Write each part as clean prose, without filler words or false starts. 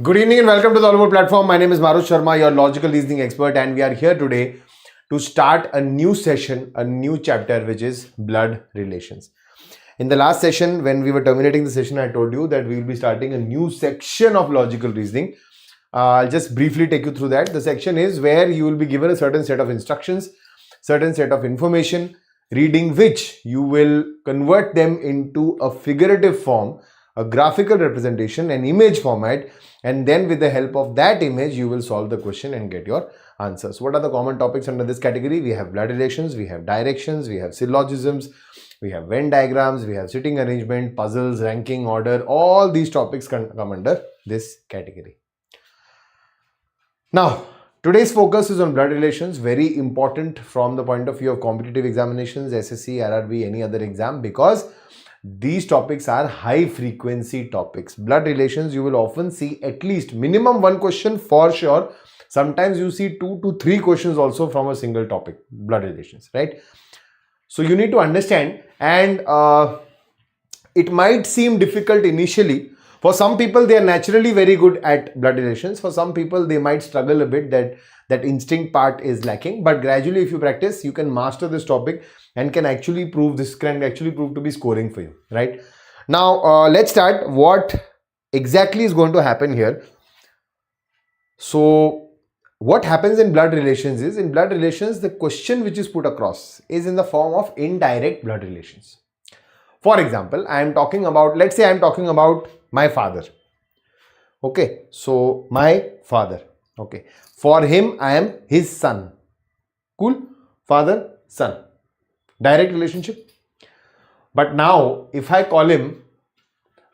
Good evening and welcome to the Oliveboard platform. My name is Marut Sir, your logical reasoning expert, and we are here today to start a new session, a new chapter, which is blood relations. In the last session, when we were terminating the session, I told you that we will be starting a new section of logical reasoning. I'll just briefly take you through that. The section is where you will be given a certain set of instructions, certain set of information, reading which you will convert them into a figurative form, a graphical representation, an image format, and then with the help of that image you will solve the question and get your answers. What are the common topics under this category? We have blood relations, we have directions, we have syllogisms, we have Venn diagrams, we have sitting arrangement, puzzles, ranking order. All these topics can come under this category. Now, today's focus is on blood relations, very important from the point of view of competitive examinations, SSC, RRB, any other exam, because these topics are high frequency topics. Blood relations, you will often see at least minimum one question for sure. Sometimes you see 2 to 3 questions also from a single topic, blood relations, right? So you need to understand, and it might seem difficult initially. For some people, they are naturally very good at blood relations. For some people, they might struggle a bit, that instinct part is lacking. But gradually, if you practice, you can master this topic and can actually prove to be scoring for you, right? Now, let's start. What exactly is going to happen here? So, what happens in blood relations is, in blood relations, the question which is put across is in the form of indirect blood relations. For example, I am talking about, let's say I am talking about my father. Okay, so my father. Okay, for him, I am his son. Cool? Father, son. Direct relationship. But now, if I call him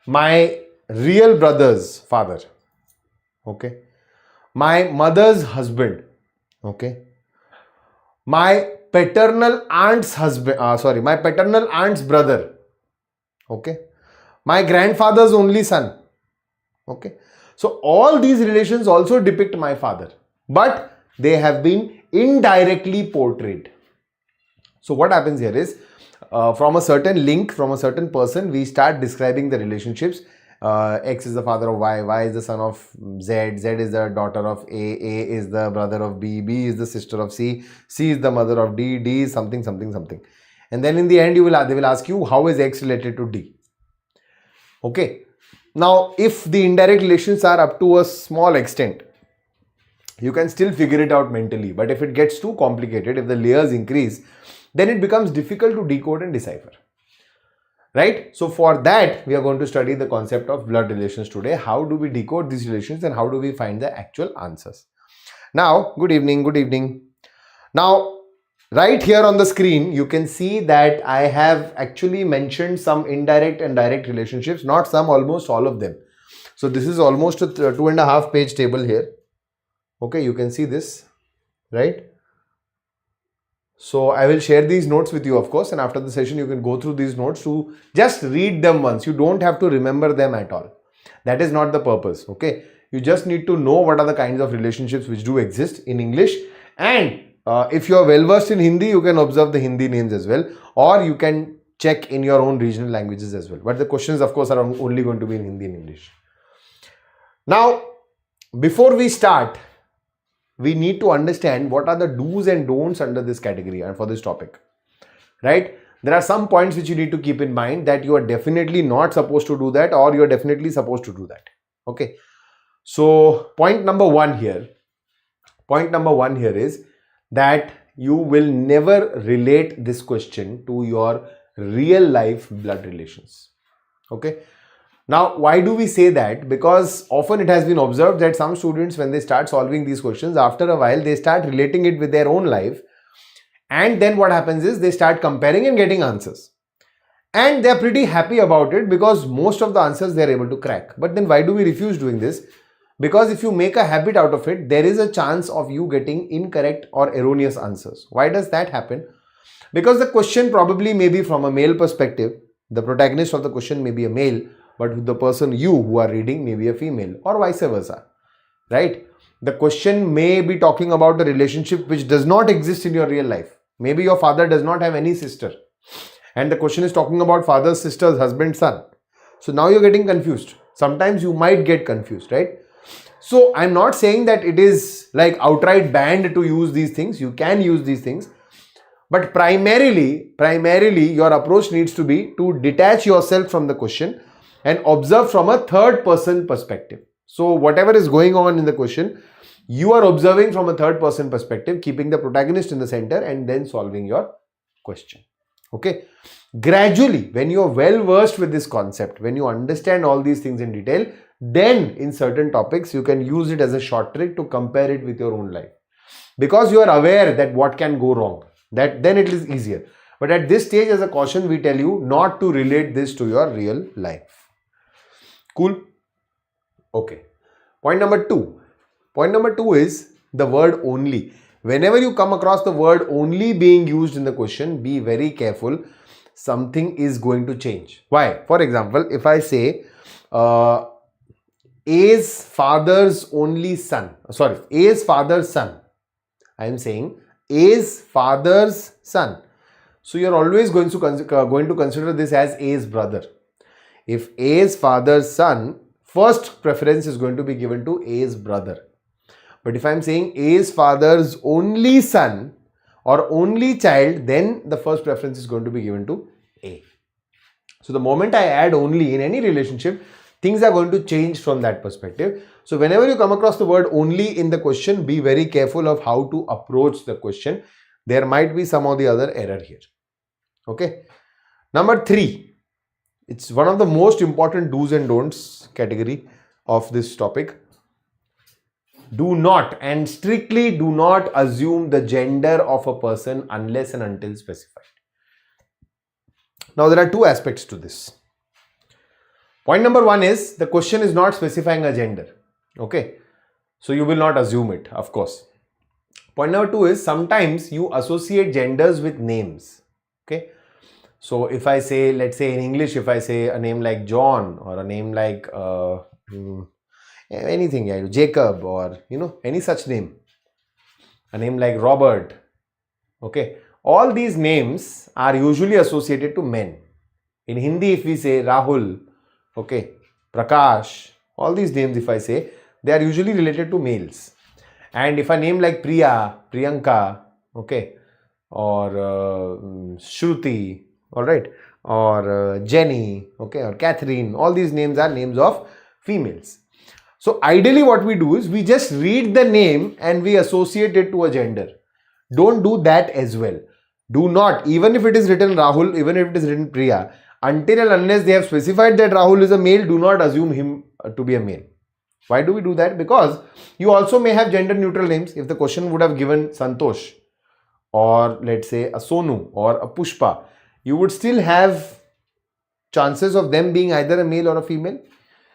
my real brother's father, okay, my mother's husband, okay, my paternal aunt's husband, my paternal aunt's brother, okay, my grandfather's only son, okay. So all these relations also depict my father, but they have been indirectly portrayed. So what happens here is, from a certain link, from a certain person, we start describing the relationships. X is the father of Y, Y is the son of Z, Z is the daughter of A is the brother of B is the sister of C is the mother of D is something, something, something. And then in the end, they will ask you, how is X related to D? Okay. Now, if the indirect relations are up to a small extent, you can still figure it out mentally. But if it gets too complicated, if the layers increase, then it becomes difficult to decode and decipher. Right? So for that, we are going to study the concept of blood relations today. How do we decode these relations and how do we find the actual answers? Now, good evening. Now, right here on the screen, you can see that I have actually mentioned some indirect and direct relationships, not some, almost all of them. So this is almost a 2.5 page table here. Okay, you can see this, right? So I will share these notes with you, of course, and after the session, you can go through these notes to just read them once. You don't have to remember them at all. That is not the purpose, okay? You just need to know what are the kinds of relationships which do exist in English, and if you are well versed in Hindi, you can observe the Hindi names as well, or you can check in your own regional languages as well. But the questions, of course, are only going to be in Hindi and English. Now, before we start, we need to understand what are the do's and don'ts under this category and for this topic, right? There are some points which you need to keep in mind, that you are definitely not supposed to do that, or you are definitely supposed to do that. Okay. So point number one here is that you will never relate this question to your real life blood relations. Okay. Now, why do we say that? Because often it has been observed that some students, when they start solving these questions, after a while, they start relating it with their own life. And then what happens is they start comparing and getting answers. And they're pretty happy about it because most of the answers they're able to crack. But then why do we refuse doing this? Because if you make a habit out of it, there is a chance of you getting incorrect or erroneous answers. Why does that happen? Because the question probably may be from a male perspective. The protagonist of the question may be a male, but the person who are reading may be a female, or vice versa, right? The question may be talking about a relationship which does not exist in your real life. Maybe your father does not have any sister, and the question is talking about father, sisters, husband, son. So now you're getting confused. Sometimes you might get confused, right? So I'm not saying that it is like outright banned to use these things. You can use these things. But primarily your approach needs to be to detach yourself from the question and observe from a third person perspective. So whatever is going on in the question, you are observing from a third person perspective, keeping the protagonist in the center and then solving your question. Okay. Gradually, when you are well versed with this concept, when you understand all these things in detail, then in certain topics, you can use it as a short trick to compare it with your own life. Because you are aware that what can go wrong, that then it is easier. But at this stage, as a caution, we tell you not to relate this to your real life. Cool? Okay. Point number two. Point number two is the word only. Whenever you come across the word only being used in the question, be very careful. Something is going to change. Why? For example, if I say A's father's only son. Sorry, A's father's son. I am saying A's father's son. So you are always going to consider this as A's brother. If A's father's son, first preference is going to be given to A's brother. But if I am saying A's father's only son or only child, then the first preference is going to be given to A. So the moment I add only in any relationship, things are going to change from that perspective. So whenever you come across the word only in the question, be very careful of how to approach the question. There might be some or the other error here. Okay. Number three, it's one of the most important do's and don'ts category of this topic. Do not and strictly do not assume the gender of a person unless and until specified. Now there are two aspects to this. Point number one is the question is not specifying a gender. Okay. So you will not assume it, of course. Point number two is sometimes you associate genders with names. Okay. So if I say, let's say in English, if I say a name like John or a name like anything, Jacob or any such name, a name like Robert. Okay. All these names are usually associated to men. In Hindi, if we say Rahul, okay, Prakash, all these names if I say, they are usually related to males. And if a name like Priya, Priyanka, okay, or Shruti, alright, or Jenny, okay, or Catherine, all these names are names of females. So ideally what we do is we just read the name and we associate it to a gender. Don't do that as well. Do not, even if it is written Rahul, even if it is written Priya, until and unless they have specified that Rahul is a male, do not assume him to be a male. Why do we do that? Because you also may have gender neutral names. If the question would have given Santosh or let's say a Sonu or a Pushpa, you would still have chances of them being either a male or a female.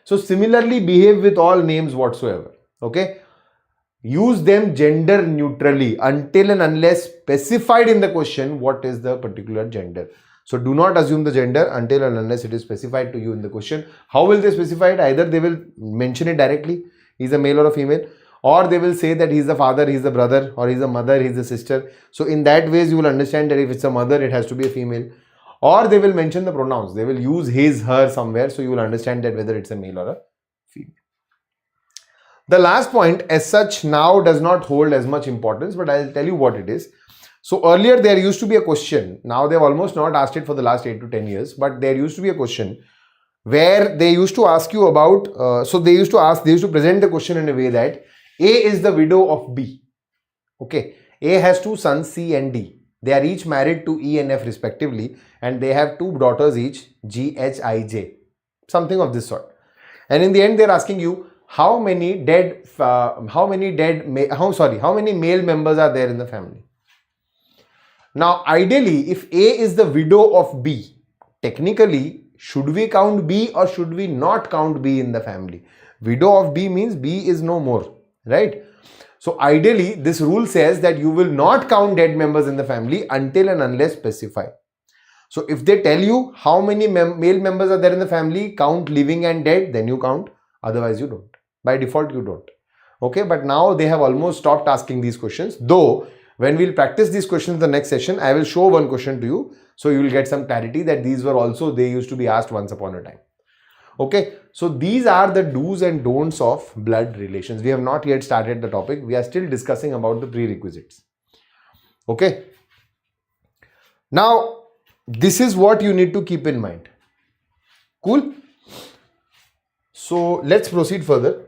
So similarly behave with all names whatsoever. Okay. Use them gender neutrally until and unless specified in the question what is the particular gender. So do not assume the gender until and unless it is specified to you in the question. How will they specify it? Either they will mention it directly, he's a male or a female, or they will say that he's the father, he's the brother, or he's a mother, he's a sister. So in that ways you will understand that if it's a mother, it has to be a female. Or they will mention the pronouns. They will use his, her somewhere. So you will understand that whether it's a male or a female. The last point as such now does not hold as much importance, but I'll tell you what it is. So earlier there used to be a question. Now they've almost not asked it for the last 8 to 10 years, but there used to be a question where they used to ask you about, they used to present the question in a way that A is the widow of B. Okay. A has 2 sons, C and D. They are each married to E and F respectively, and they have 2 daughters each, G, H, I, J, something of this sort. And in the end, they're asking you how many male members are there in the family. Now, ideally, if A is the widow of B, technically, should we count B or should we not count B in the family? Widow of B means B is no more, right? So ideally, this rule says that you will not count dead members in the family until and unless specified. So if they tell you how many male members are there in the family, count living and dead, then you count. Otherwise, you don't. By default, you don't. Okay, but now they have almost stopped asking these questions. Though, when we'll practice these questions in the next session, I will show one question to you. So you will get some clarity that these were also, they used to be asked once upon a time. Okay, so these are the do's and don'ts of blood relations. We have not yet started the topic. We are still discussing about the prerequisites. Okay. Now, this is what you need to keep in mind. Cool. So let's proceed further.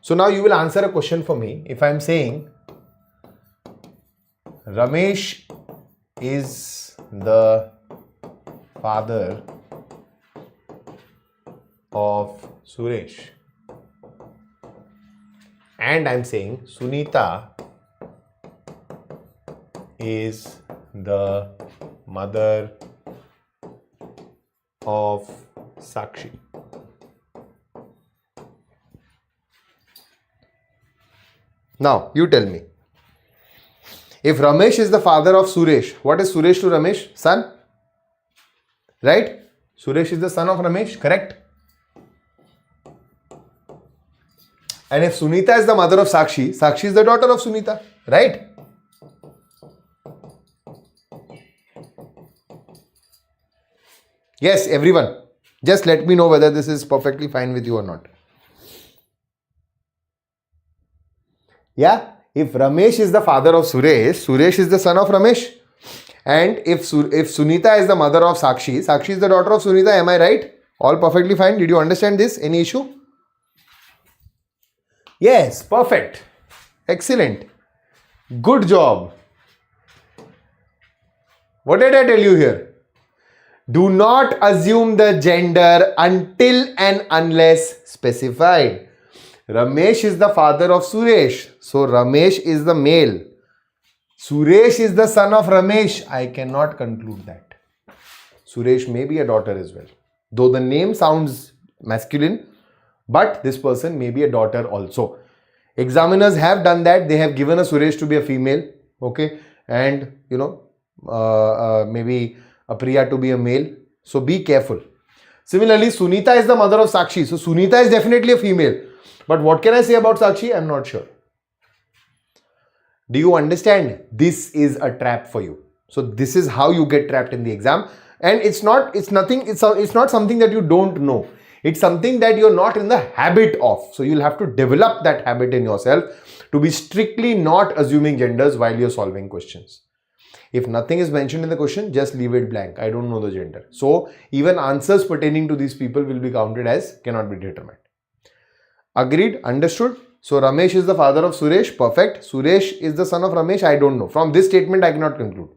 So now you will answer a question for me. If I am saying Ramesh is the father of Suresh, and I am saying Sunita is the mother of Sakshi. Now, you tell me. If Ramesh is the father of Suresh, what is Suresh to Ramesh? Son. Right? Suresh is the son of Ramesh, correct? And if Sunita is the mother of Sakshi, Sakshi is the daughter of Sunita, right? Yes, everyone. Just let me know whether this is perfectly fine with you or not. Yeah, if Ramesh is the father of Suresh, Suresh is the son of Ramesh. And if Sunita is the mother of Sakshi, Sakshi is the daughter of Sunita, am I right? All perfectly fine. Did you understand this? Any issue? Yes, perfect. Excellent. Good job. What did I tell you here? Do not assume the gender until and unless specified. Ramesh is the father of Suresh. So Ramesh is the male. Suresh is the son of Ramesh. I cannot conclude that. Suresh may be a daughter as well. Though the name sounds masculine, but this person may be a daughter also. Examiners have done that. They have given a Suresh to be a female. Okay. And maybe a Priya to be a male. So be careful. Similarly, Sunita is the mother of Sakshi. So Sunita is definitely a female. But what can I say about Sakshi? I'm not sure. Do you understand? This is a trap for you. So this is how you get trapped in the exam. And it's not something that you don't know. It's something that you're not in the habit of. So you'll have to develop that habit in yourself to be strictly not assuming genders while you're solving questions. If nothing is mentioned in the question, just leave it blank. I don't know the gender. So even answers pertaining to these people will be counted as cannot be determined. Agreed? Understood? So Ramesh is the father of Suresh. Perfect. Suresh is the son of Ramesh. I don't know. From this statement, I cannot conclude.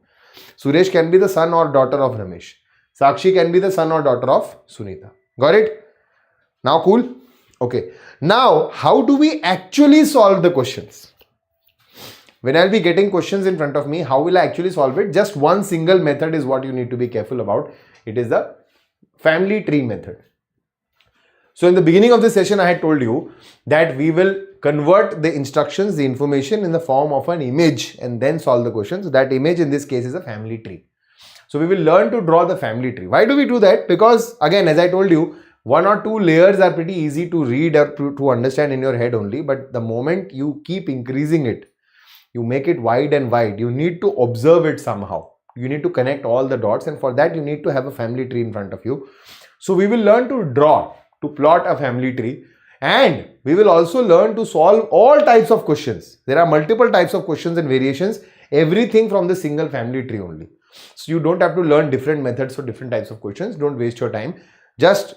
Suresh can be the son or daughter of Ramesh. Sakshi can be the son or daughter of Sunita. Got it? Now cool? Okay. Now, how do we actually solve the questions? When I'll be getting questions in front of me, how will I actually solve it? Just one single method is what you need to be careful about. It is the family tree method. So in the beginning of this session, I had told you that we will convert the instructions, the information in the form of an image and then solve the questions. That image in this case is a family tree. So we will learn to draw the family tree. Why do we do that? Because again, as I told you, one or two layers are pretty easy to read or to understand in your head only. But the moment you keep increasing it, you make it wide and wide, you need to observe it somehow. You need to connect all the dots, and for that you need to have a family tree in front of you. So we will learn to draw, to plot a family tree, and we will also learn to solve all types of questions. There are multiple types of questions and variations, everything from the single family tree only. So you don't have to learn different methods for different types of questions. Don't waste your time. Just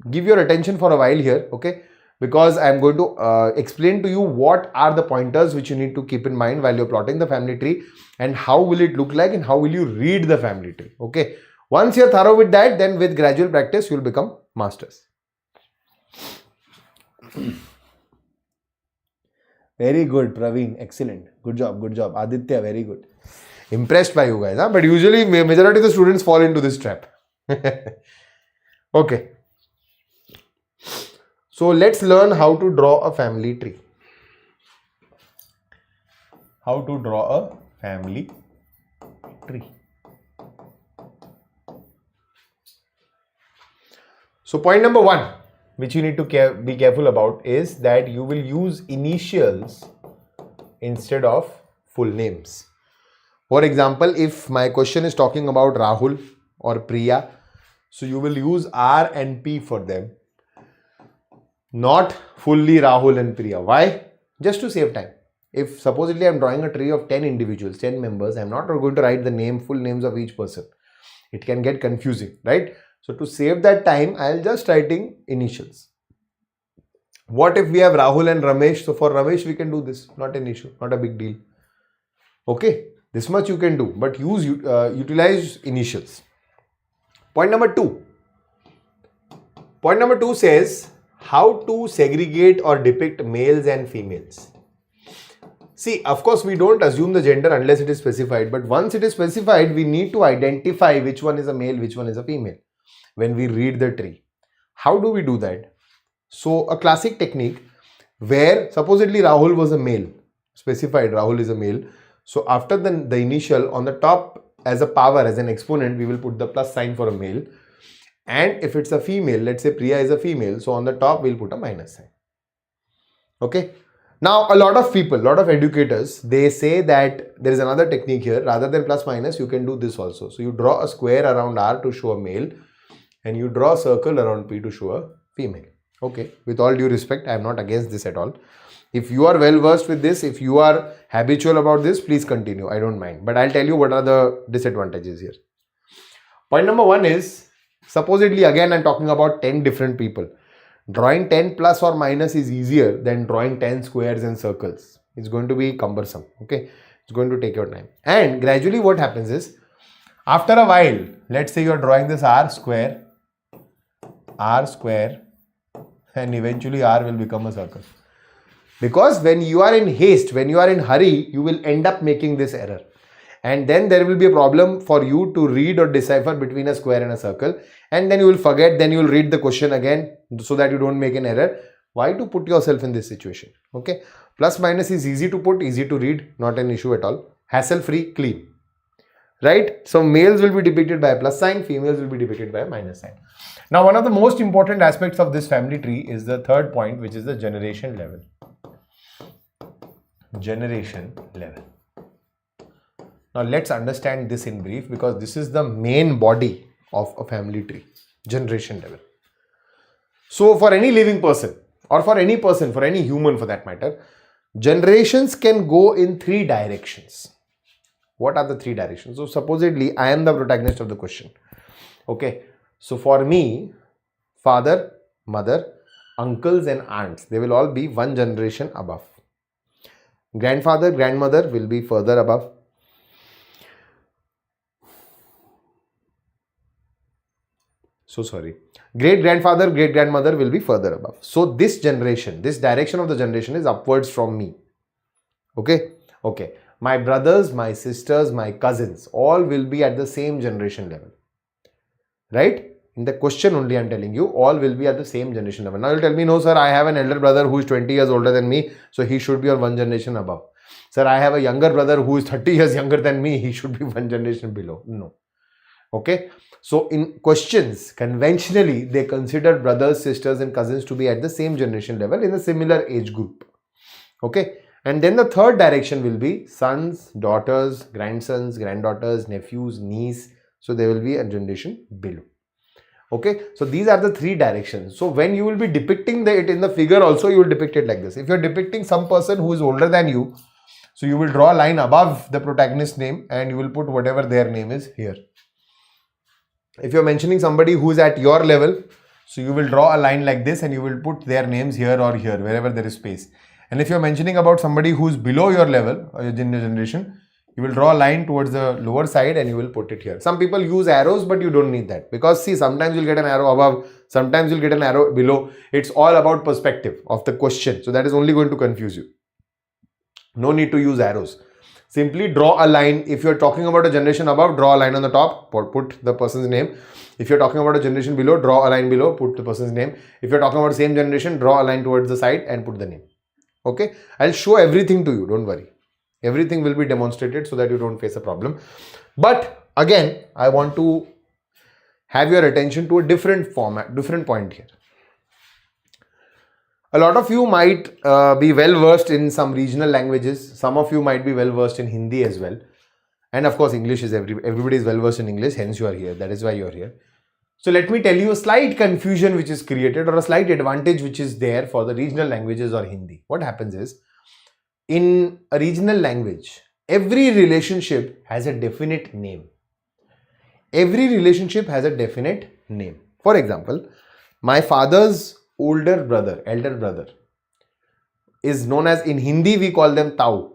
give your attention for a while here, okay? Because I am going to explain to you what are the pointers which you need to keep in mind while you're plotting the family tree, and how will it look like and how will you read the family tree, okay? Once you're thorough with that, then with gradual practice, you'll become masters. Very good, Praveen. Excellent. Good job. Good job. Aditya, very good. Impressed by you guys, huh? But usually majority of the students fall into this trap. Okay. So let's learn how to draw a family tree. How to draw a family tree. So point number one, which you need to be careful about, is that you will use initials instead of full names. For example, if my question is talking about Rahul or Priya, So you will use R and P for them. Not fully Rahul and Priya. Why? Just to save time. If supposedly I am drawing a tree of 10 individuals, 10 members, I am not going to write the full names of each person. It can get confusing, right? So to save that time, I will just writing initials. What if we have Rahul and Ramesh? So for Ramesh, we can do this. Not an issue, not a big deal. Okay, this much you can do, but utilize initials. Point number 2. Point number 2 says how to segregate or depict males and females. See, of course, we don't assume the gender unless it is specified, but once it is specified, we need to identify which one is a male, which one is a female when we read the tree. How do we do that? So a classic technique where supposedly Rahul was a male, specified Rahul is a male. So after the initial on the top as a power, as an exponent, we will put the plus sign for a male. And if it's a female, let's say Priya is a female, so on the top we'll put a minus sign. Okay. Now a lot of people, a lot of educators, they say that there is another technique here. Rather than plus minus, you can do this also. So you draw a square around R to show a male and you draw a circle around P to show a female. Okay, with all due respect, I am not against this at all. If you are well versed with this, if you are habitual about this, please continue. I don't mind. But I'll tell you what are the disadvantages here. Point number 1 is, supposedly again I'm talking about 10 different people. Drawing 10 plus or minus is easier than drawing 10 squares and circles. It's going to be cumbersome. Okay, it's going to take your time. And gradually what happens is, after a while, let's say you're drawing this R square, and eventually R will become a circle. Because when you are in haste, when you are in hurry, you will end up making this error. And then there will be a problem for you to read or decipher between a square and a circle. And then you will forget, then you will read the question again so that you don't make an error. Why to put yourself in this situation? Okay. Plus minus is easy to put, easy to read, not an issue at all. Hassle free, clean. Right? So males will be depicted by a plus sign, females will be depicted by a minus sign. Now one of the most important aspects of this family tree is the third point, which is the generation level. Generation level. Now let's understand this in brief, because this is the main body of a family tree, generation level. So for any living person, or for any person, for any human for that matter, generations can go in 3 directions. What are the 3 directions? So supposedly I am the protagonist of the question. Okay. So for me, father, mother, uncles and aunts, they will all be 1 generation above. Grandfather, grandmother will be further above. So sorry. Great grandfather, great grandmother will be further above. So this generation, this direction of the generation is upwards from me. Okay. Okay. My brothers, my sisters, my cousins, all will be at the same generation level. Right? In the question only I am telling you, all will be at the same generation level. Now you tell me, no sir, I have an elder brother who is 20 years older than me, so he should be on 1 generation above. Sir, I have a younger brother who is 30 years younger than me, he should be 1 generation below. No. Okay. So in questions, conventionally, they consider brothers, sisters and cousins to be at the same generation level in a similar age group. Okay. And then the third direction will be sons, daughters, grandsons, granddaughters, nephews, niece. So there will be a generation below. Okay. So these are the 3 directions. So when you will be depicting it in the figure also, you will depict it like this. If you are depicting some person who is older than you, so you will draw a line above the protagonist's name and you will put whatever their name is here. If you are mentioning somebody who is at your level, so you will draw a line like this and you will put their names here or here, wherever there is space. And if you are mentioning about somebody who is below your level or your generation, you will draw a line towards the lower side and you will put it here. Some people use arrows, but you don't need that, because see, sometimes you'll get an arrow above, sometimes you'll get an arrow below. It's all about perspective of the question. So that is only going to confuse you. No need to use arrows. Simply draw a line. If you're talking about a generation above, draw a line on the top, put the person's name. If you're talking about a generation below, draw a line below, put the person's name. If you're talking about the same generation, draw a line towards the side and put the name. Okay. I'll show everything to you. Don't worry. Everything will be demonstrated so that you don't face a problem. But again, I want to have your attention to a different format, different point here. A lot of you might be well versed in some regional languages. Some of you might be well versed in Hindi as well. And of course, English is everybody is well versed in English. Hence you are here. That is why you are here. So let me tell you a slight confusion which is created, or a slight advantage which is there for the regional languages or Hindi. What happens is, in a regional language, every relationship has a definite name. Every relationship has a definite name. For example, my father's elder brother, is known as, in Hindi we call them Tau.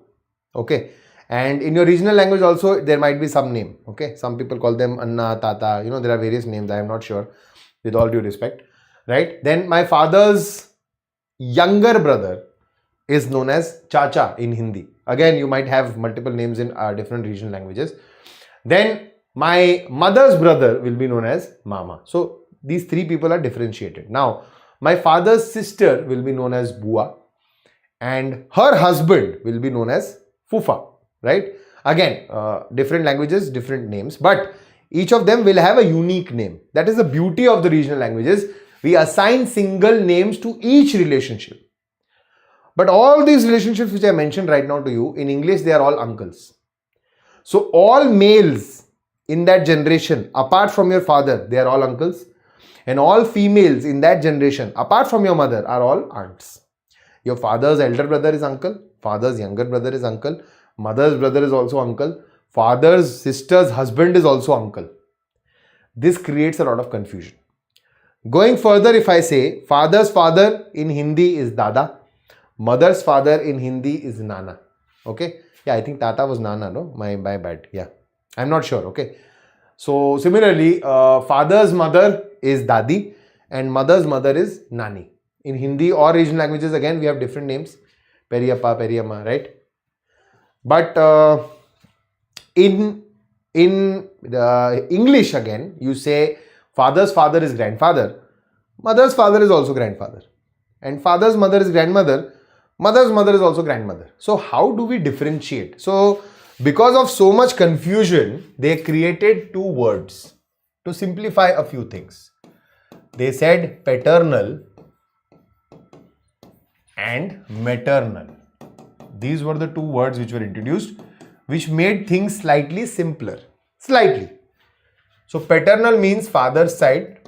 Okay. And in your regional language also there might be some name. Okay. Some people call them Anna, Tata. You know, there are various names. I am not sure, with all due respect. Right. Then my father's younger brother is known as Chacha in Hindi. Again, you might have multiple names in different regional languages. Then my mother's brother will be known as Mama. So these three people are differentiated. Now, my father's sister will be known as Bua, and her husband will be known as Fufa. Right? Again, different languages, different names, but each of them will have a unique name. That is the beauty of the regional languages. We assign single names to each relationship. But all these relationships which I mentioned right now to you, in English, they are all uncles. So all males in that generation, apart from your father, they are all uncles. And all females in that generation, apart from your mother, are all aunts. Your father's elder brother is uncle, father's younger brother is uncle, mother's brother is also uncle, father's sister's husband is also uncle. This creates a lot of confusion. Going further, if I say father's father in Hindi is Dada, mother's father in Hindi is Nana. Okay. Yeah, I think Tata was Nana, no? My bad. Yeah. I'm not sure. Okay. So similarly, father's mother is Dadi and mother's mother is Nani. In Hindi or regional languages, again, we have different names. Periyappa, Periyamma, right? But in English, again, you say father's father is grandfather, mother's father is also grandfather, and father's mother is grandmother, mother's mother is also grandmother. So how do we differentiate? So because of so much confusion, they created two words to simplify a few things. They said paternal and maternal. These were the two words which were introduced, which made things slightly simpler. Slightly. So paternal means father's side.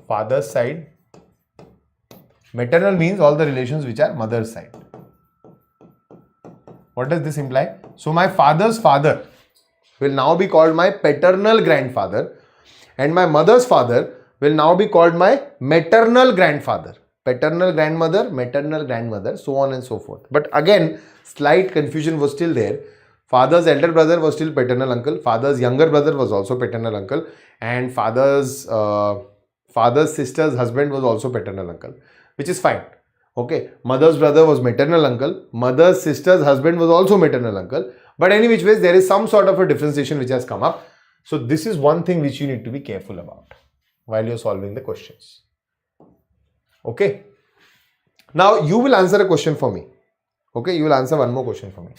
Father's side. Maternal means all the relations which are mother's side. What does this imply? So my father's father will now be called my paternal grandfather, and my mother's father will now be called my maternal grandfather. Paternal grandmother, maternal grandmother, so on and so forth. But again, slight confusion was still there. Father's elder brother was still paternal uncle. Father's younger brother was also paternal uncle. And father's sister's husband was also paternal uncle, which is fine. Okay. Mother's brother was maternal uncle. Mother's sister's husband was also maternal uncle. But any which ways, there is some sort of a differentiation which has come up. So this is one thing which you need to be careful about while you're solving the questions. Okay. Now you will answer a question for me. Okay. You will answer one more question for me.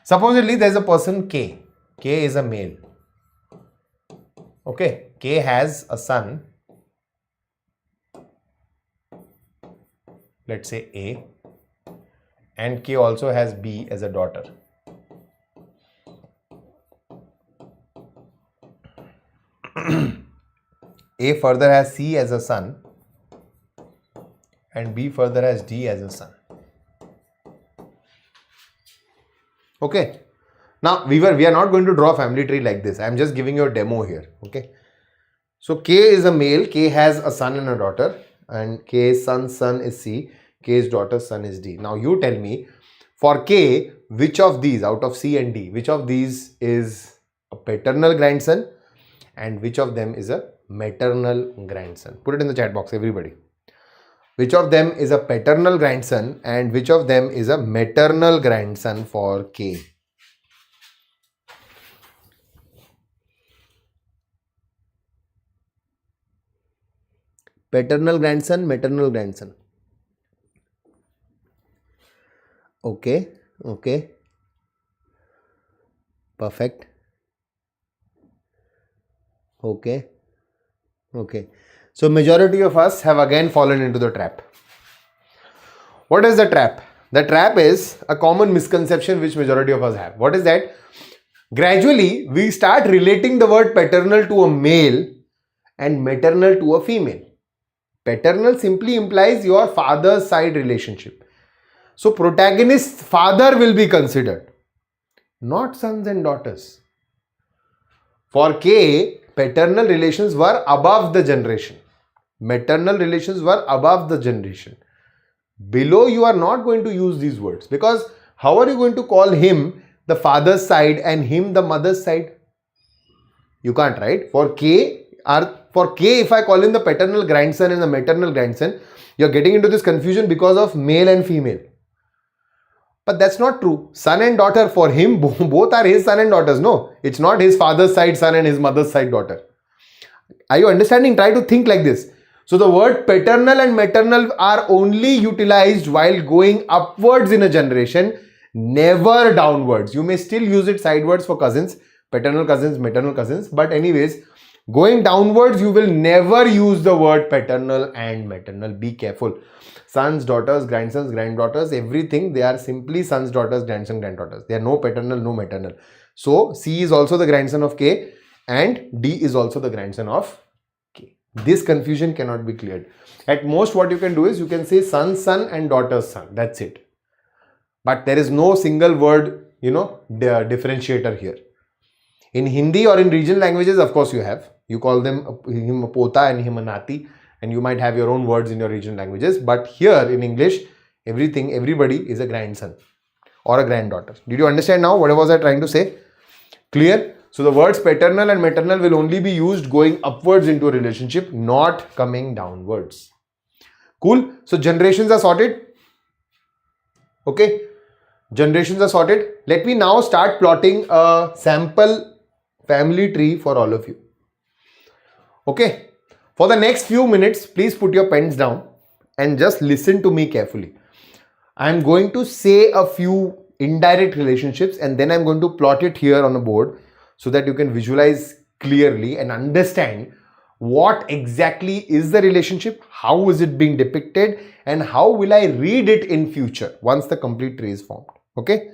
Supposedly there is a person K. K is a male. Okay. K has a son. Let's say A. And K also has B as a daughter. A further has C as a son. And B further has D as a son. Okay. Now we are not going to draw a family tree like this. I am just giving you a demo here. Okay. So K is a male. K has a son and a daughter. And K's son's son is C. K's daughter's son is D. Now you tell me, for K, which of these out of C and D, which of these is a paternal grandson and which of them is a maternal grandson? Put it in the chat box, everybody. Which of them is a paternal grandson and which of them is a maternal grandson for K? Paternal grandson, maternal grandson. Okay, okay. Perfect. Okay, okay. So majority of us have again fallen into the trap. What is the trap? The trap is a common misconception which majority of us have. What is that? Gradually, we start relating the word paternal to a male and maternal to a female. Paternal simply implies your father's side relationship. So protagonist father will be considered, not sons and daughters. For K, paternal relations were above the generation. Maternal relations were above the generation. Below, you are not going to use these words, because how are you going to call him the father's side and him the mother's side? You can't, right? For K, if I call him the paternal grandson and the maternal grandson, you're getting into this confusion because of male and female. But that's not true. Son and daughter, for him, both are his son and daughters. No, it's not his father's side son and his mother's side daughter. Are you understanding? Try to think like this. So the word paternal and maternal are only utilized while going upwards in a generation, never downwards. You may still use it sidewards for cousins, paternal cousins, maternal cousins. But anyways, going downwards, you will never use the word paternal and maternal. Be careful. Sons, daughters, grandsons, granddaughters, everything, they are simply sons, daughters, grandsons, granddaughters. They are no paternal, no maternal. So C is also the grandson of K and D is also the grandson of K. This confusion cannot be cleared. At most, what you can do is you can say son's son and daughter's son. That's it. But there is no single word, differentiator here. In Hindi or in regional languages, of course you have. You call them him a pota and him a nati, and you might have your own words in your regional languages. But here in English, everybody is a grandson or a granddaughter. Did you understand now? What was I trying to say? Clear? So the words paternal and maternal will only be used going upwards into a relationship, not coming downwards. Cool? So generations are sorted. Okay? Generations are sorted. Let me now start plotting a sample family tree for all of you. Okay? For the next few minutes, please put your pens down and just listen to me carefully. I am going to say a few indirect relationships and then I am going to plot it here on a board so that you can visualize clearly and understand what exactly is the relationship, how is it being depicted, and how will I read it in future once the complete tree is formed. Okay?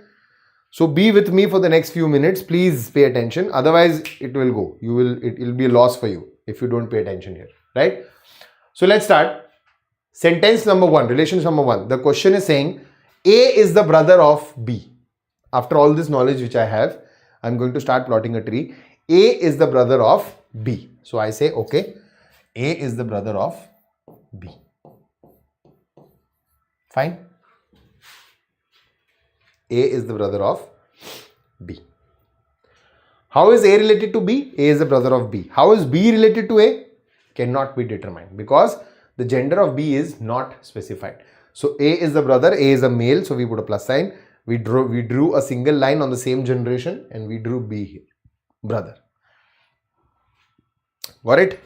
So be with me for the next few minutes. Please pay attention. Otherwise, it will go. It will be a loss for you if you don't pay attention here. Right? So let's start. Sentence number 1, relations number 1. The question is saying A is the brother of B. After all this knowledge which I have, I'm going to start plotting a tree. A is the brother of B. So I say, okay, A is the brother of B. Fine. A is the brother of B. How is A related to B? A is the brother of B. How is B related to A? Cannot be determined because the gender of B is not specified. So A is the brother, A is a male, so we put a plus sign. We drew a single line on the same generation and we drew B here, brother. Got it?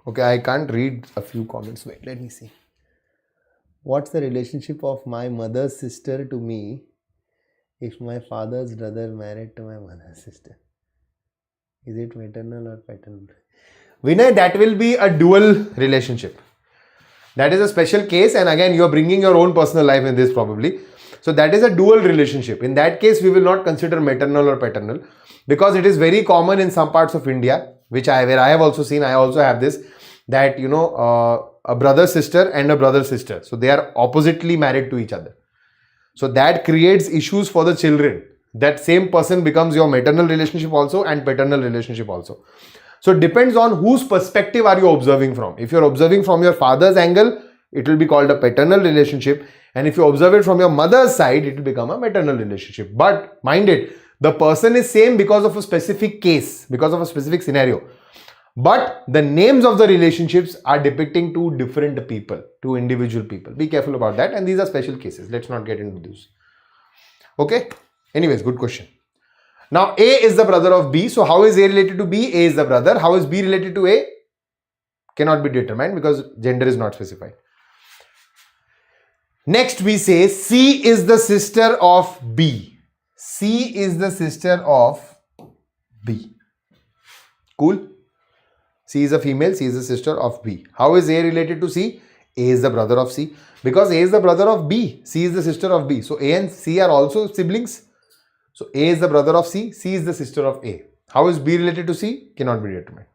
Okay, I can't read a few comments. Wait, let me see. What's the relationship of my mother's sister to me if my father's brother married to my mother's sister? Is it maternal or paternal? Vinay, that will be a dual relationship. That is a special case, and again you are bringing your own personal life in this probably. So that is a dual relationship. In that case, we will not consider maternal or paternal because it is very common in some parts of India, where I have also seen, I also have this, that a brother sister and a brother sister. So they are oppositely married to each other. So that creates issues for the children. That same person becomes your maternal relationship also and paternal relationship also. So it depends on whose perspective are you observing from. If you're observing from your father's angle, it will be called a paternal relationship. And if you observe it from your mother's side, it will become a maternal relationship. But mind it, the person is same because of a specific case, because of a specific scenario. But the names of the relationships are depicting two different people, two individual people. Be careful about that. And these are special cases. Let's not get into this. Okay? Anyways, good question. Now, A is the brother of B. So, how is A related to B? A is the brother. How is B related to A? Cannot be determined because gender is not specified. Next, we say C is the sister of B. C is the sister of B. Cool? C is a female. C is the sister of B. How is A related to C? A is the brother of C. Because A is the brother of B. C is the sister of B. So, A and C are also siblings. So, A is the brother of C. C is the sister of A. How is B related to C? Cannot be determined.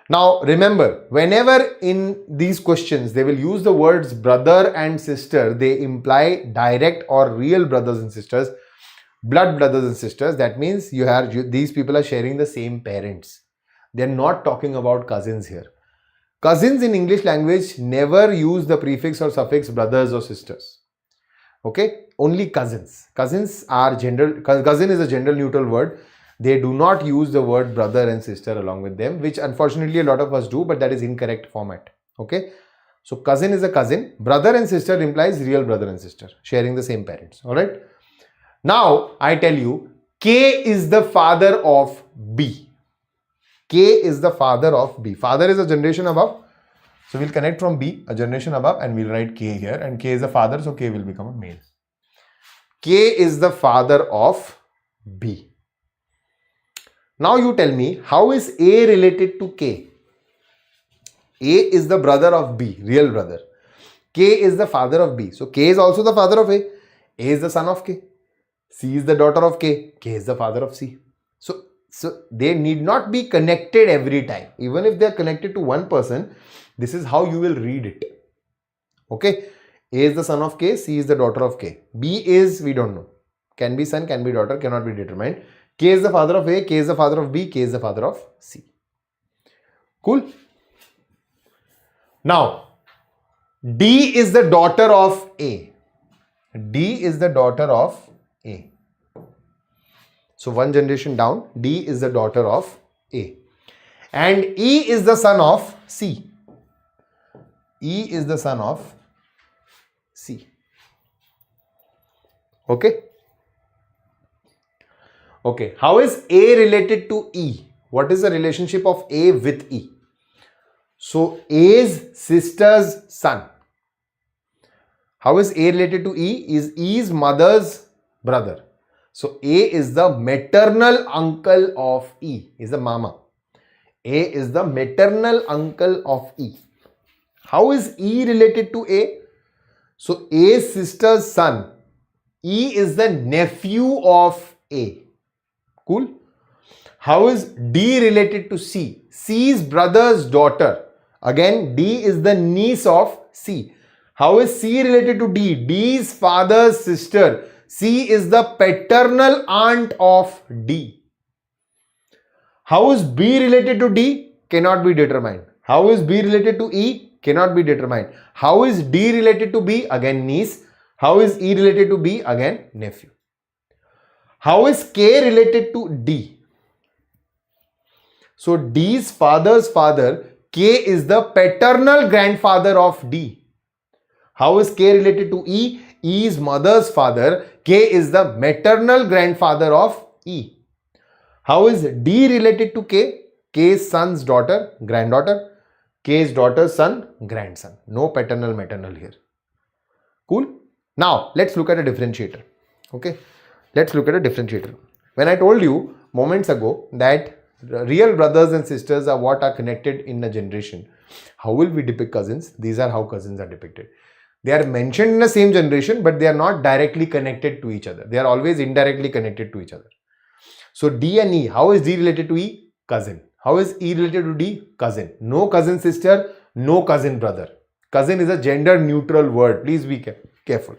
Now remember, whenever in these questions they will use the words brother and sister, they imply direct or real brothers and sisters, blood brothers and sisters. That means these people are sharing the same parents. They're not talking about cousins here. Cousins in English language never use the prefix or suffix brothers or sisters. Okay, only cousins. Cousins are cousin is a gender neutral word. They do not use the word brother and sister along with them, which unfortunately a lot of us do, but that is incorrect format. Okay, so cousin is a cousin. Brother and sister implies real brother and sister sharing the same parents. All right. Now I tell you, K is the father of B. K is the father of B. Father is a generation above. So we'll connect from B, a generation above, and we'll write K here. And K is the father, so K will become a male. K is the father of B. Now you tell me, how is A related to K? A is the brother of B, real brother. K is the father of B. So K is also the father of A. A is the son of K. C is the daughter of K. K is the father of C. So they need not be connected every time. Even if they are connected to one person, this is how you will read it. Okay. A is the son of K. C is the daughter of K. B is, we don't know. Can be son, can be daughter, cannot be determined. K is the father of A. K is the father of B. K is the father of C. Cool. Now, D is the daughter of A. D is the daughter of A. So one generation down, D is the daughter of A. And E is the son of C. E is the son of C. Okay. Okay. How is A related to E? What is the relationship of A with E? So A's sister's son. How is A related to E? Is E's mother's brother. So A is the maternal uncle of E, is the mama. A is the maternal uncle of E. How is E related to A? So A's sister's son. E is the nephew of A. Cool. How is D related to C? C's brother's daughter. Again, D is the niece of C. How is C related to D? D's father's sister. C is the paternal aunt of D. How is B related to D? Cannot be determined. How is B related to E? Cannot be determined. How is D related to B? Again niece. How is E related to B? Again nephew. How is K related to D? So D's father's father, K is the paternal grandfather of D. How is K related to E? E's mother's father, K is the maternal grandfather of E. How is D related to K? K's son's daughter, granddaughter. K's daughter's son, grandson. No paternal, maternal here. Cool. Now, let's look at a differentiator. Okay. Let's look at a differentiator. When I told you moments ago that real brothers and sisters are what are connected in a generation, how will we depict cousins? These are how cousins are depicted. They are mentioned in the same generation, but they are not directly connected to each other. They are always indirectly connected to each other. So D and E, how is D related to E? Cousin. How is E related to D? Cousin. No cousin sister, no cousin brother. Cousin is a gender neutral word. Please be careful.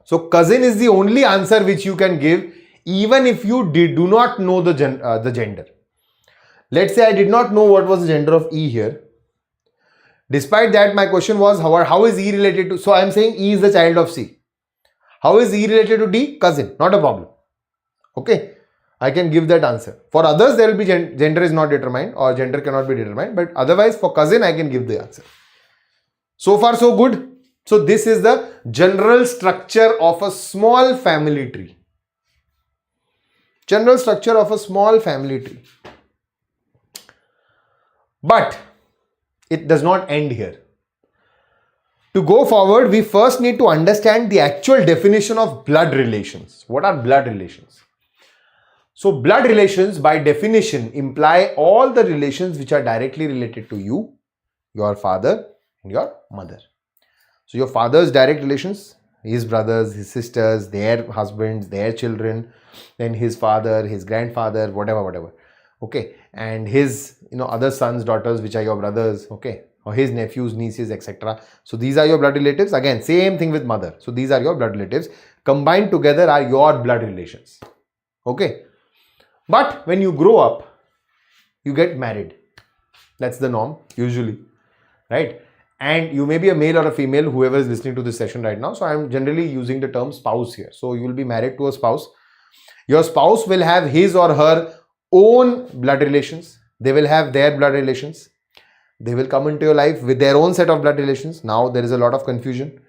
So cousin is the only answer which you can give even if you do not know the gender. Let's say I did not know what was the gender of E here. Despite that, my question was how is E related to, so I am saying E is the child of C. How is E related to D? Cousin, not a problem. Okay, I can give that answer. For others, there will be gender is not determined or gender cannot be determined, but otherwise for cousin, I can give the answer. So far, so good. So this is the general structure of a small family tree. General structure of a small family tree. But it does not end here. To go forward, we first need to understand the actual definition of blood relations. What are blood relations? So blood relations by definition imply all the relations which are directly related to you, your father and your mother. So your father's direct relations, his brothers, his sisters, their husbands, their children, then his father, his grandfather, whatever. Okay, and his other sons, daughters, which are your brothers, okay, or his nephews, nieces, etc. So these are your blood relatives. Again, same thing with mother. So these are your blood relatives. Combined together are your blood relations. Okay, but when you grow up, you get married. That's the norm usually, right? And you may be a male or a female, whoever is listening to this session right now. So I'm generally using the term spouse here. So you will be married to a spouse. Your spouse will have his or her own blood relations. They will have their blood relations. They will come into your life with their own set of blood relations. Now there is a lot of confusion.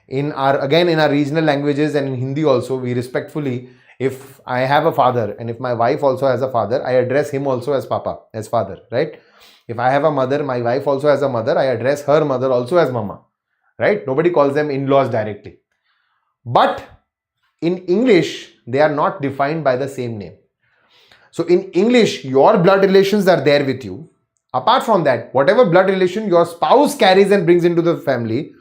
In our regional languages and in Hindi also, we respectfully, if I have a father and if my wife also has a father, I address him also as Papa, as father, right? If I have a mother, my wife also has a mother, I address her mother also as Mama, right? Nobody calls them in-laws directly. But in English, they are not defined by the same name. So in English, your blood relations are there with you. Apart from that, whatever blood relation your spouse carries and brings into the family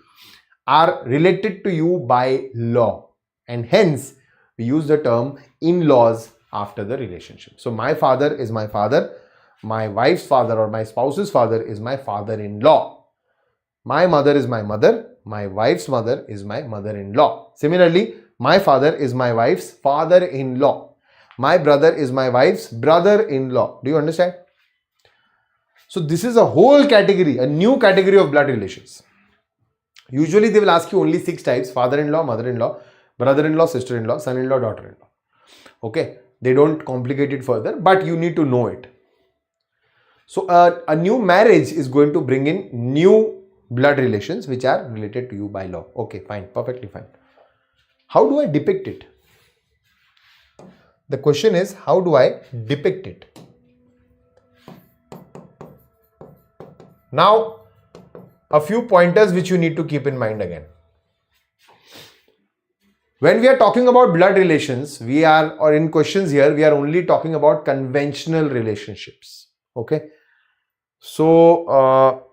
are related to you by law. And hence, we use the term in-laws after the relationship. So my father is my father. My wife's father or my spouse's father is my father-in-law. My mother is my mother. My wife's mother is my mother-in-law. Similarly, my father is my wife's father-in-law. My brother is my wife's brother-in-law. Do you understand? So this is a whole category, a new category of blood relations. Usually they will ask you only 6 types: father-in-law, mother-in-law, brother-in-law, sister-in-law, son-in-law, daughter-in-law. Okay, they don't complicate it further, but you need to know it. So a new marriage is going to bring in new blood relations which are related to you by law. Okay, fine, perfectly fine. How do I depict it? The question is, how do I depict it? Now, a few pointers which you need to keep in mind again. When we are talking about blood relations, or in questions here, we are only talking about conventional relationships. Okay. So,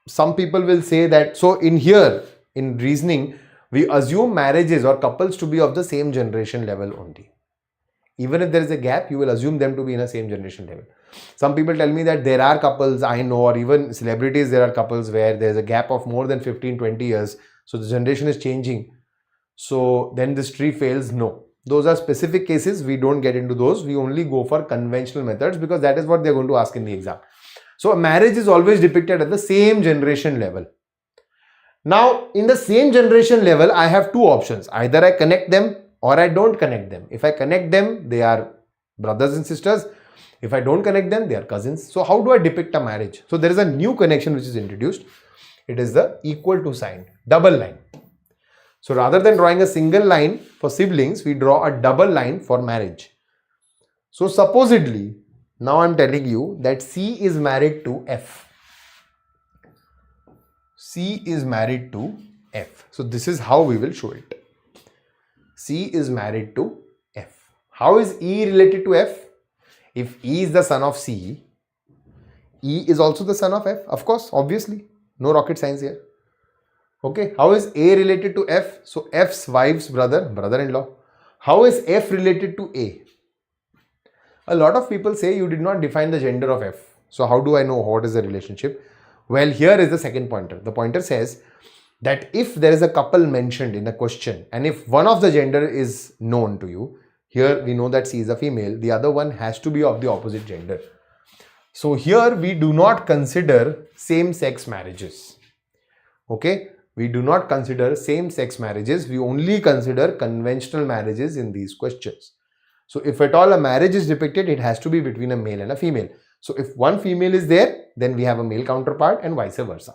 some people will say that, so in here, in reasoning, we assume marriages or couples to be of the same generation level only. Even if there is a gap, you will assume them to be in the same generation level. Some people tell me that there are couples I know, or even celebrities, there are couples where there is a gap of more than 15-20 years. So the generation is changing. So then this tree fails. No. Those are specific cases. We don't get into those. We only go for conventional methods because that is what they're going to ask in the exam. So a marriage is always depicted at the same generation level. Now, in the same generation level, I have two options. Either I connect them or I don't connect them. If I connect them, they are brothers and sisters. If I don't connect them, they are cousins. So how do I depict a marriage? So there is a new connection which is introduced. It is the equal to sign, double line. So rather than drawing a single line for siblings, we draw a double line for marriage. So supposedly, now I am telling you that C is married to F. C is married to F. So this is how we will show it. C is married to F. How is E related to F? If E is the son of C, E is also the son of F. Of course, obviously. No rocket science here. Okay. How is A related to F? So F's wife's brother, brother-in-law. How is F related to A? A lot of people say you did not define the gender of F. So how do I know what is the relationship? Well, here is the second pointer. The pointer says that if there is a couple mentioned in a question and if one of the gender is known to you, here we know that C is a female, the other one has to be of the opposite gender. So here we do not consider same-sex marriages. Okay, we do not consider same-sex marriages. We only consider conventional marriages in these questions. So if at all a marriage is depicted, it has to be between a male and a female. So if one female is there, then we have a male counterpart and vice versa.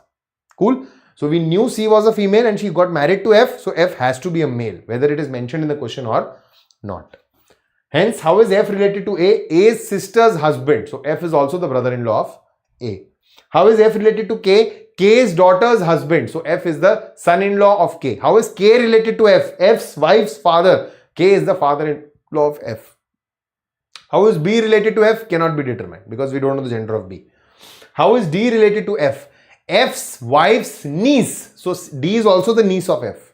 Cool. So we knew C was a female and she got married to F. So F has to be a male, whether it is mentioned in the question or not. Hence, how is F related to A? A's sister's husband. So F is also the brother-in-law of A. How is F related to K? K's daughter's husband. So F is the son-in-law of K. How is K related to F? F's wife's father. K is the father-in-law of F. How is B related to F? Cannot be determined because we don't know the gender of B. How is D related to F? F's wife's niece. So D is also the niece of F.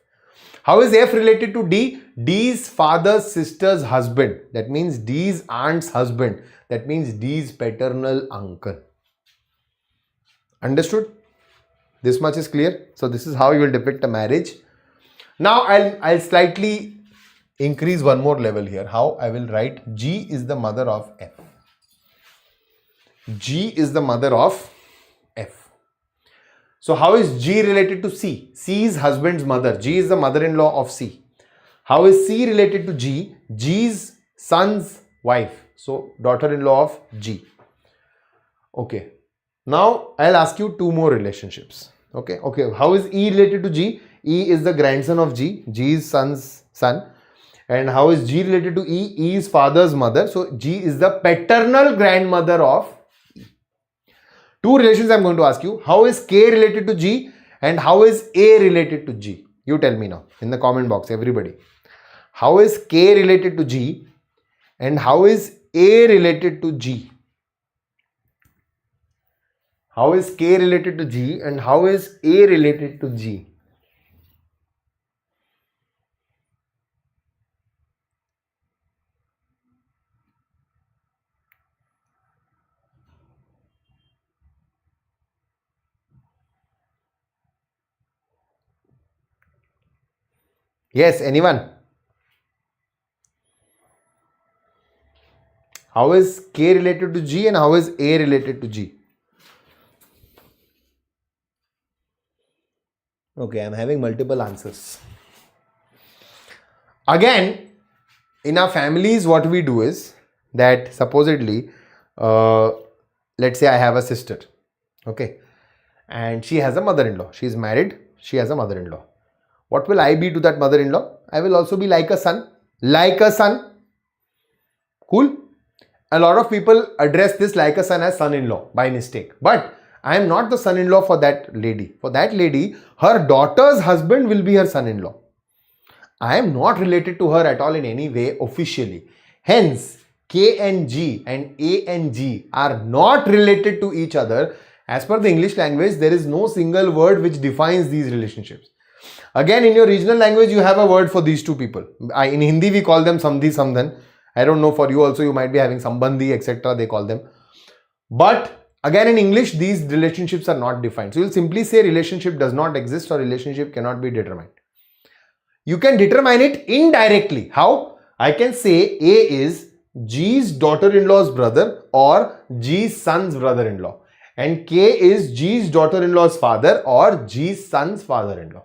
How is F related to D? D's father's sister's husband. That means D's aunt's husband. That means D's paternal uncle. Understood? This much is clear. So this is how you will depict a marriage. Now I'll slightly increase one more level here. How I will write G is the mother of F. G is the mother of F. So how is G related to C? C is husband's mother. G is the mother-in-law of C. How is C related to G? G's son's wife. So daughter-in-law of G. Okay. Now I'll ask you two more relationships. Okay. How is E related to G? E is the grandson of G. G's son's son. And how is G related to E? E is father's mother. So G is the paternal grandmother of E. Two relations I'm going to ask you. How is K related to G? And how is A related to G? You tell me now in the comment box, everybody. How is K related to G? And how is A related to G? How is K related to G? And how is A related to G? Yes, anyone? How is K related to G and how is A related to G? Okay, I'm having multiple answers. Again, in our families, what we do is that supposedly, let's say I have a sister, okay, and she has a mother-in-law. She is married, she has a mother-in-law. What will I be to that mother-in-law? I will also be like a son. Like a son. Cool? A lot of people address this like a son as son-in-law by mistake. But I am not the son-in-law for that lady. For that lady, her daughter's husband will be her son-in-law. I am not related to her at all in any way officially. Hence, K and G and A and G are not related to each other. As per the English language, there is no single word which defines these relationships. Again, in your regional language, you have a word for these two people. In Hindi, we call them Samdhi, Samdhan. I don't know, for you also, you might be having Sambandhi, etc. They call them. But again, in English, these relationships are not defined. So, you'll simply say relationship does not exist or relationship cannot be determined. You can determine it indirectly. How? I can say A is G's daughter-in-law's brother or G's son's brother-in-law. And K is G's daughter-in-law's father or G's son's father-in-law.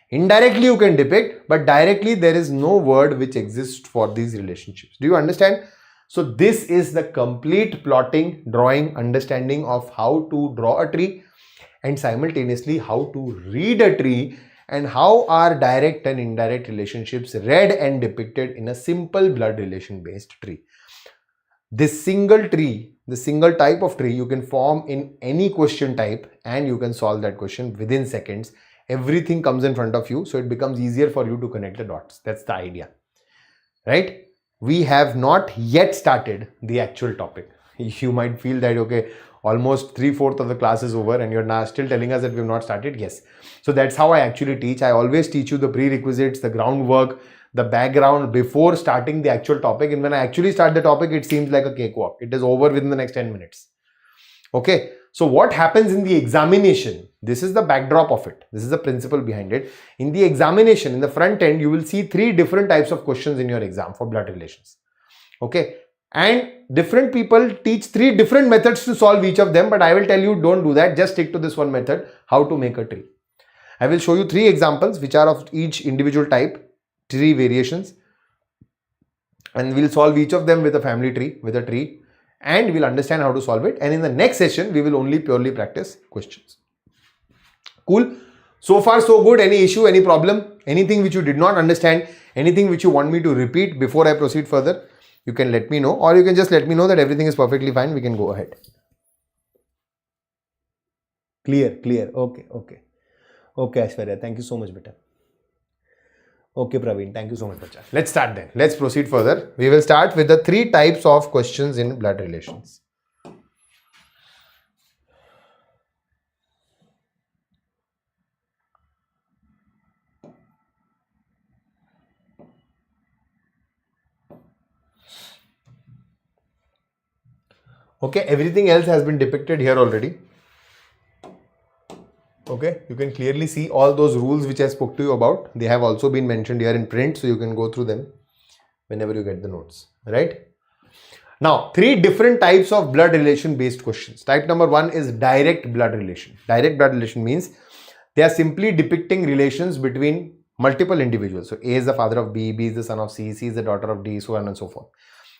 Indirectly you can depict, but directly there is no word which exists for these relationships. Do you understand? So this is the complete plotting, drawing, understanding of how to draw a tree and simultaneously how to read a tree and how are direct and indirect relationships read and depicted in a simple blood relation based tree. This single tree, the single type of tree you can form in any question type and you can solve that question within seconds. Everything comes in front of you, so it becomes easier for you to connect the dots. That's the idea, right? We have not yet started the actual topic. You might feel that, okay, almost 3/4 of the class is over and you're now still telling us that we have not started. Yes. So that's how I actually teach. I always teach you the prerequisites, the groundwork, the background before starting the actual topic. And when I actually start the topic, it seems like a cakewalk. It is over within the next 10 minutes. Okay. So what happens in the examination? This is the backdrop of it. This is the principle behind it. In the examination, in the front end, you will see 3 different types of questions in your exam for blood relations. Okay. And different people teach 3 different methods to solve each of them. But I will tell you, don't do that. Just stick to this one method, how to make a tree. I will show you 3 examples which are of each individual type, 3 variations. And we'll solve each of them with a family tree, with a tree. And we'll understand how to solve it. And in the next session, we will only purely practice questions. Cool. So far, so good. Any issue, any problem, anything which you did not understand, anything which you want me to repeat before I proceed further, you can let me know, or you can just let me know that everything is perfectly fine. We can go ahead. Clear. Okay. Okay, Aishwarya. Thank you so much, beta. Okay, Praveen. Thank you so much, bacha. Let's start then. Let's proceed further. We will start with the 3 types of questions in blood relations. Okay, everything else has been depicted here already. Okay, you can clearly see all those rules which I spoke to you about. They have also been mentioned here in print, so you can go through them whenever you get the notes, right? Now, 3 different types of blood relation based questions. Type number 1 is direct blood relation. Direct blood relation means they are simply depicting relations between multiple individuals. So A is the father of B, B is the son of C, C is the daughter of D, so on and so forth.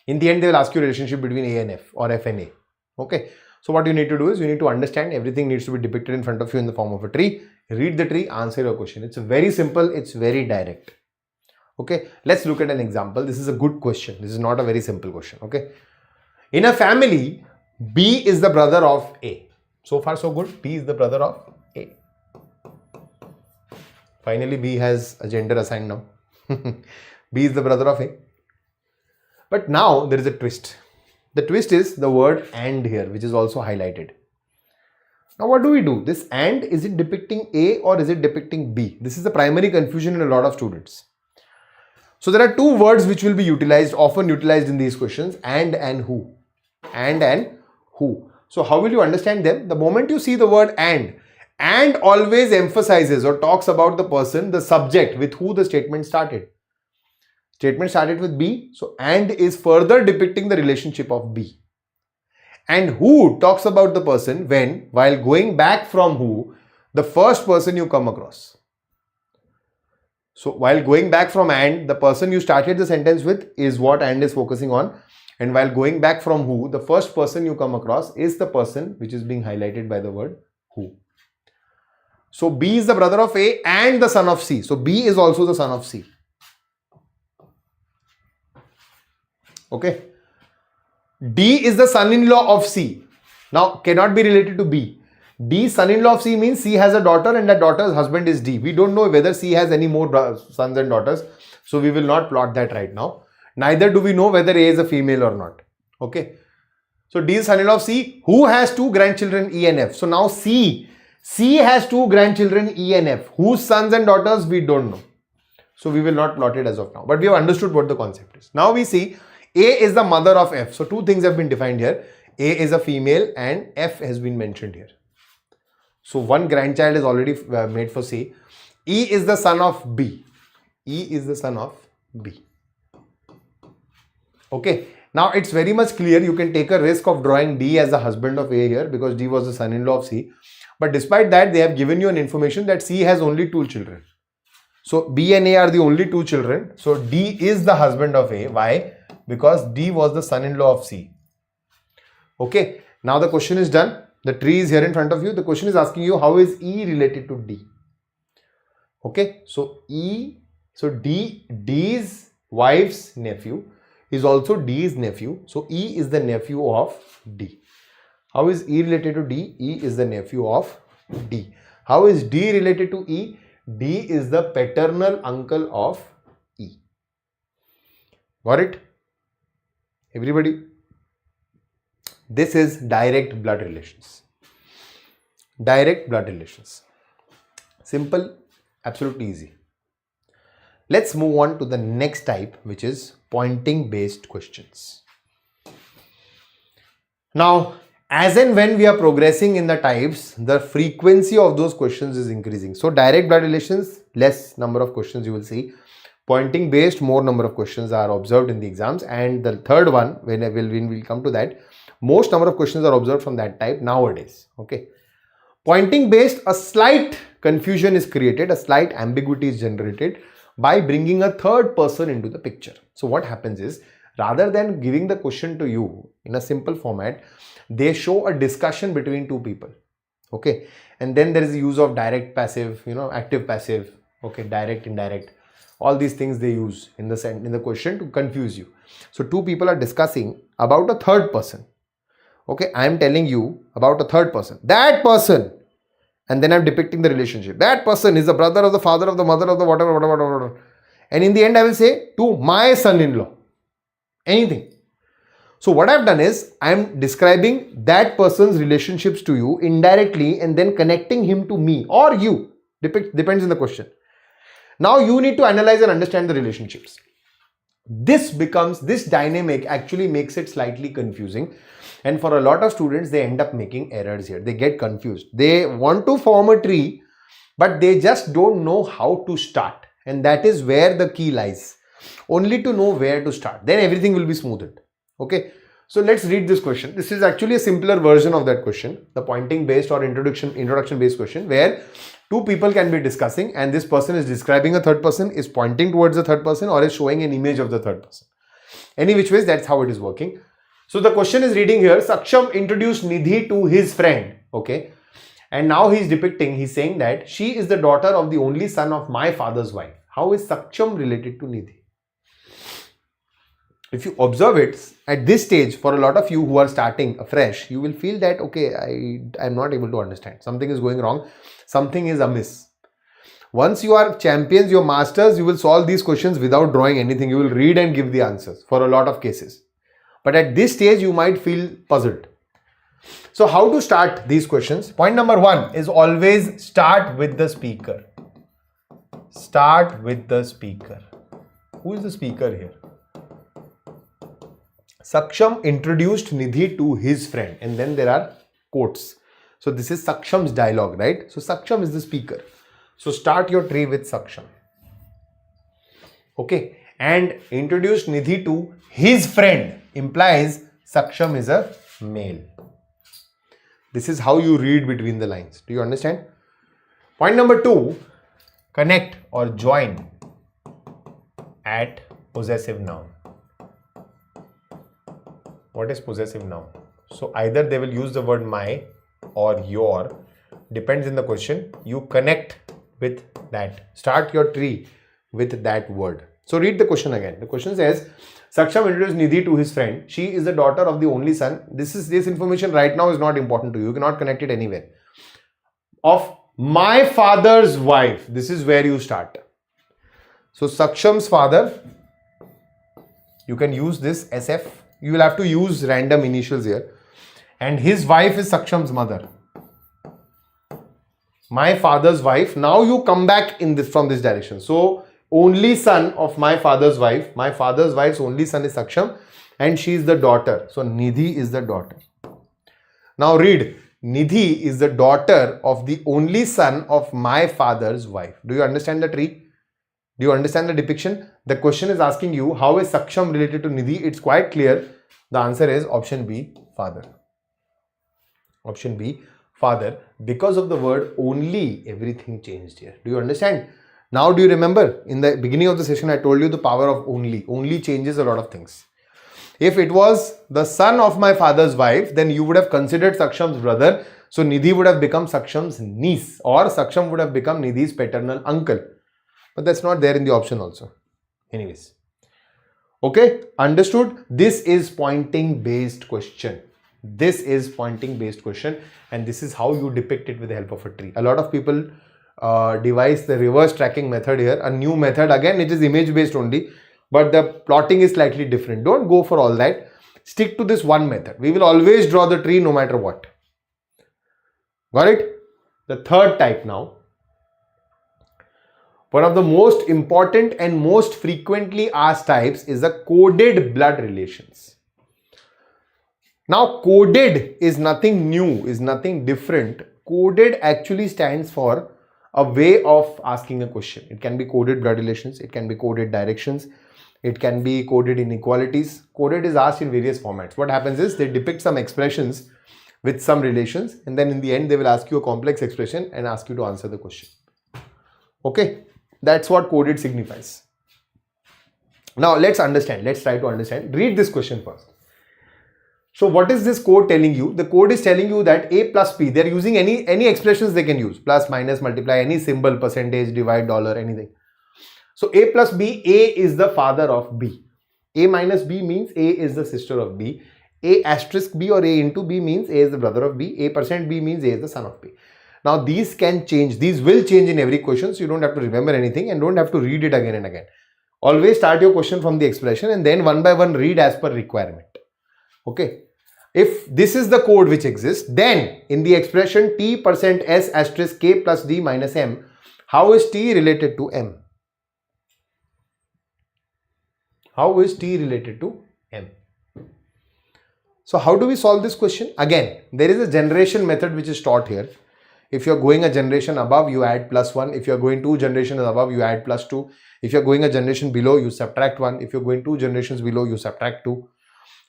In the end, they will ask you a relationship between A and F or F and A. Okay. So what you need to do is you need to understand everything needs to be depicted in front of you in the form of a tree. Read the tree, answer your question. It's very simple. It's very direct. Okay. Let's look at an example. This is a good question. This is not a very simple question. Okay. In a family, B is the brother of A. So far so good. B is the brother of A. Finally, B has a gender assigned now. B is the brother of A. But now there is a twist. The twist is the word and here, which is also highlighted. Now what do we do? This and, is it depicting A or is it depicting B? This is the primary confusion in a lot of students. So there are 2 words which will be utilized, often utilized in these questions, and who. And who. So how will you understand them? The moment you see the word and always emphasizes or talks about the person, the subject with who the statement started. Statement started with B, so and is further depicting the relationship of B. And who talks about the person when, while going back from who, the first person you come across. So while going back from and, the person you started the sentence with is what and is focusing on. And while going back from who, the first person you come across is the person which is being highlighted by the word who. So B is the brother of A and the son of C. So B is also the son of C. Okay. D is the son-in-law of C. Now cannot be related to B. D, son-in-law of C, means C has a daughter and that daughter's husband is D. We don't know whether C has any more sons and daughters. So we will not plot that right now. Neither do we know whether A is a female or not. Okay. So D is son-in-law of C, who has 2 grandchildren E and F. So now C has 2 grandchildren E and F. Whose sons and daughters we don't know. So we will not plot it as of now. But we have understood what the concept is. Now we see A is the mother of F. So 2 things have been defined here. A is a female and F has been mentioned here. So 1 grandchild is already made for C. E is the son of B. E is the son of B. Okay. Now it's very much clear you can take a risk of drawing D as the husband of A here because D was the son-in-law of C. But despite that, they have given you an information that C has only 2 children. So B and A are the only 2 children. So D is the husband of A. Why? Because D was the son-in-law of C. Okay. Now the question is done. The tree is here in front of you. The question is asking you, how is E related to D? Okay. So D's wife's nephew is also D's nephew. So E is the nephew of D. How is E related to D? E is the nephew of D. How is D related to E? D is the paternal uncle of E. Got it? Everybody? This is direct blood relations. Direct blood relations. Simple, absolutely easy. Let's move on to the next type, which is pointing based questions. Now, as and when we are progressing in the types, the frequency of those questions is increasing. So direct blood relations, less number of questions you will see. Pointing based, more number of questions are observed in the exams. And the third one, when we'll come to that, most number of questions are observed from that type nowadays. Okay. Pointing based, a slight confusion is created, a slight ambiguity is generated by bringing a third person into the picture. So what happens is, rather than giving the question to you in a simple format, they show a discussion between 2 people. Okay. And then there is the use of direct, passive, active, passive, okay, direct, indirect. All these things they use in the question to confuse you. So 2 people are discussing about a third person. Okay, I am telling you about a third person. That person, and then I am depicting the relationship. That person is the brother of the father of the mother of the whatever. And in the end, I will say to my son-in-law. Anything. So what I have done is, I am describing that person's relationships to you indirectly and then connecting him to me or you. Depends on the question. Now you need to analyze and understand the relationships. This dynamic actually makes it slightly confusing, and for a lot of students they end up making errors here. They get confused. They want to form a tree, but they just don't know how to start, and that is where the key lies. Only to know where to start, then everything will be smoothed. Okay, so let's read this question. This is actually a simpler version of that question, the pointing based or introduction based question, where two people can be discussing and this person is describing a third person, is pointing towards the third person, or is showing an image of the third person. Any which ways, that's how it is working. So the question is reading here, Saksham introduced Nidhi to his friend. Okay, and now he's depicting, he's saying that she is the daughter of the only son of my father's wife. How is Saksham related to Nidhi? If you observe it at this stage, for a lot of you who are starting afresh, you will feel that, okay, I'm not able to understand. Something is going wrong. Something is amiss. Once you are champions, your masters, you will solve these questions without drawing anything. You will read and give the answers for a lot of cases. But at this stage, you might feel puzzled. So how to start these questions? Point number 1 is always start with the speaker. Start with the speaker. Who is the speaker here? Saksham introduced Nidhi to his friend, and then there are quotes. So this is Saksham's dialogue, right? So Saksham is the speaker. So start your tree with Saksham. Okay, and introduced Nidhi to his friend implies Saksham is a male. This is how you read between the lines. Do you understand? Point number 2, connect or join at possessive noun. What is possessive noun? So either they will use the word my or your, depends in the question. You connect with that. Start your tree with that word. So read the question again. The question says, Saksham introduced Nidhi to his friend. She is the daughter of the only son. This information right now is not important to you. You cannot connect it anywhere. Of my father's wife. This is where you start. So Saksham's father, you can use this SF. You will have to use random initials here. And his wife is Saksham's mother. My father's wife. Now you come back from this direction. So only son of my father's wife. My father's wife's only son is Saksham, and she is the daughter. So Nidhi is the daughter. Now read. Nidhi is the daughter of the only son of my father's wife. Do you understand the tree? Do you understand the depiction? The question is asking you, how is Saksham related to Nidhi? It's quite clear. The answer is option B, father. Option B, father. Because of the word only, everything changed here. Do you understand? Now do you remember? In the beginning of the session, I told you the power of only. Only changes a lot of things. If it was the son of my father's wife, then you would have considered Saksham's brother. So Nidhi would have become Saksham's niece, or Saksham would have become Nidhi's paternal uncle. But that's not there in the option also. Anyways. Okay, understood? This is pointing based question. This is pointing based question, and this is how you depict it with the help of a tree. A lot of people devise the reverse tracking method here. A new method, again it is image based only, but the plotting is slightly different. Don't go for all that. Stick to this one method. We will always draw the tree no matter what. Got it? The third type now. One of the most important and most frequently asked types is the coded blood relations. Now, coded is nothing new, is nothing different. Coded actually stands for a way of asking a question. It can be coded blood relations, it can be coded directions, it can be coded inequalities. Coded is asked in various formats. What happens is they depict some expressions with some relations, and then in the end they will ask you a complex expression and ask you to answer the question. Okay, that's what coded signifies. Now let's understand, let's try to understand. Read this question first. So what is this code telling you? The code is telling you that A plus P, they're using any expressions they can use. Plus, minus, multiply, any symbol, percentage, divide, dollar, anything. So A plus B, A is the father of B. A minus B means A is the sister of B. A asterisk B or A into B means A is the brother of B. A percent B means A is the son of B. Now these can change. These will change in every question. So you don't have to remember anything and don't have to read it again and again. Always start your question from the expression and then one by one read as per requirement. Okay. If this is the code which exists, then in the expression T percent S asterisk K plus D minus M, how is T related to M? How is T related to M? So how do we solve this question? Again, there is a generation method which is taught here. If you're going a generation above, you add +1. If you're going 2 generations above, you add +2. If you're going a generation below, you subtract 1. If you're going 2 generations below, you subtract 2.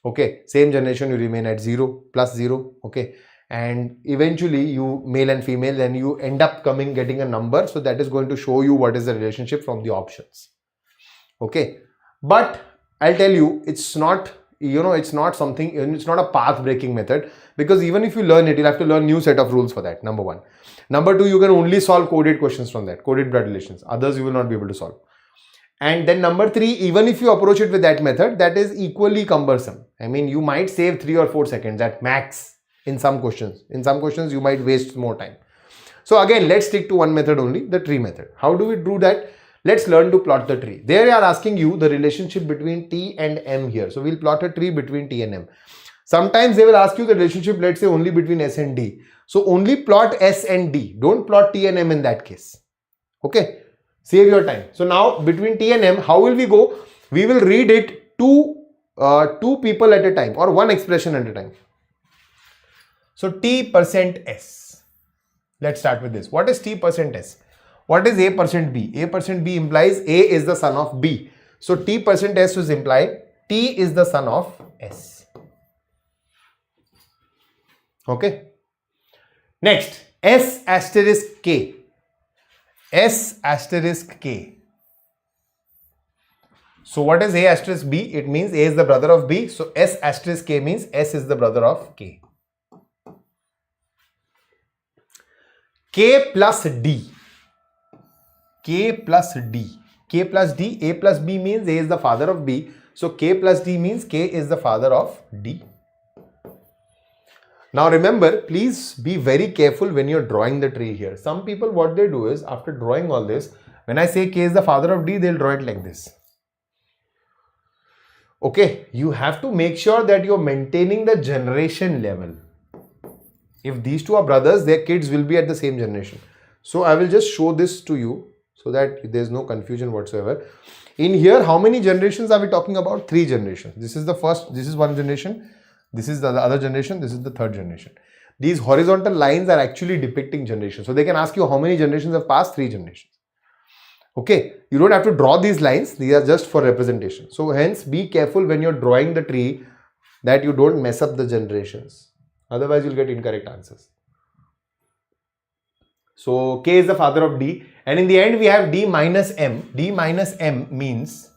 Okay, same generation, you remain at 0, +0. Okay, and eventually you male and female, then you end up getting a number. So that is going to show you what is the relationship from the options. Okay, but I'll tell you, it's not, it's not something, it's not a path breaking method, because even if you learn it, you'll have to learn new set of rules for that. Number 1. Number 2, you can only solve coded questions from that, coded blood relations. Others you will not be able to solve. And then number 3, even if you approach it with that method, that is equally cumbersome. I mean, you might save 3 or 4 seconds at max in some questions. In some questions, you might waste more time. So again, let's stick to one method only, the tree method. How do we do that? Let's learn to plot the tree. They are asking you the relationship between T and M here. So we'll plot a tree between T and M. Sometimes they will ask you the relationship, let's say, only between S and D. So only plot S and D. Don't plot T and M in that case. Okay. Save your time. So now between T and M, how will we go? We will read it two people at a time, or one expression at a time. So T%S. Let's start with this. What is T%S? What is A%B? A%B implies A is the son of B. So T%S is implied T is the son of S. Okay. Next, S*K. S*K. So what is A*B? It means A is the brother of B. So S*K means S is the brother of K. K plus D. K plus D. K plus D. A plus B means A is the father of B. So K plus D means K is the father of D. Now remember, please be very careful when you're drawing the tree here. Some people, what they do is, after drawing all this, when I say K is the father of D, they'll draw it like this. Okay, you have to make sure that you're maintaining the generation level. If these two are brothers, their kids will be at the same generation. So I will just show this to you so that there's no confusion whatsoever. In here, how many generations are we talking about? 3 generations. This is the first, this is one generation. This is the other generation, this is the third generation. These horizontal lines are actually depicting generations. So they can ask you how many generations have passed? 3 generations. Okay, you don't have to draw these lines, these are just for representation. So hence, be careful when you're drawing the tree that you don't mess up the generations. Otherwise, you'll get incorrect answers. So K is the father of D, and in the end we have D minus M. D minus M means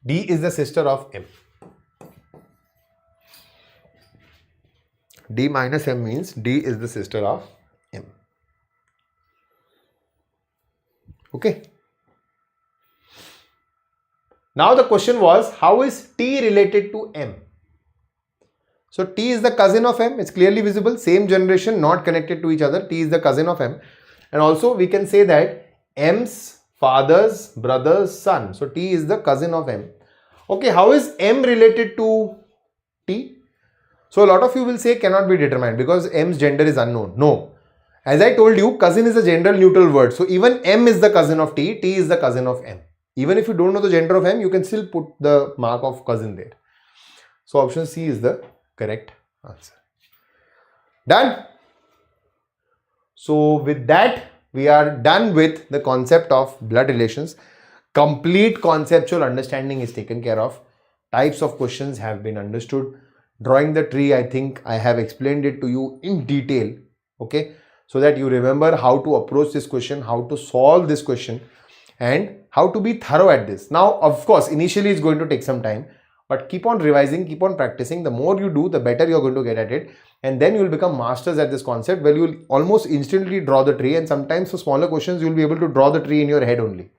D is the sister of M. D minus M means D is the sister of M. Okay. Now the question was, how is T related to M? So T is the cousin of M. It's clearly visible. Same generation, not connected to each other. T is the cousin of M. And also we can say that M's father's brother's son. So T is the cousin of M. Okay, how is M related to T? So a lot of you will say cannot be determined because M's gender is unknown. No. As I told you, cousin is a gender neutral word. So even M is the cousin of T. T is the cousin of M. Even if you don't know the gender of M, you can still put the mark of cousin there. So option C is the correct answer. Done. So with that, we are done with the concept of blood relations. Complete conceptual understanding is taken care of. Types of questions have been understood. Drawing the tree, I think I have explained it to you in detail. Okay. So that you remember how to approach this question, how to solve this question, and how to be thorough at this. Now, of course, initially it's going to take some time, but keep on revising, keep on practicing. The more you do, the better you're going to get at it. And then you'll become masters at this concept where you'll almost instantly draw the tree. And sometimes for smaller questions, you'll be able to draw the tree in your head only.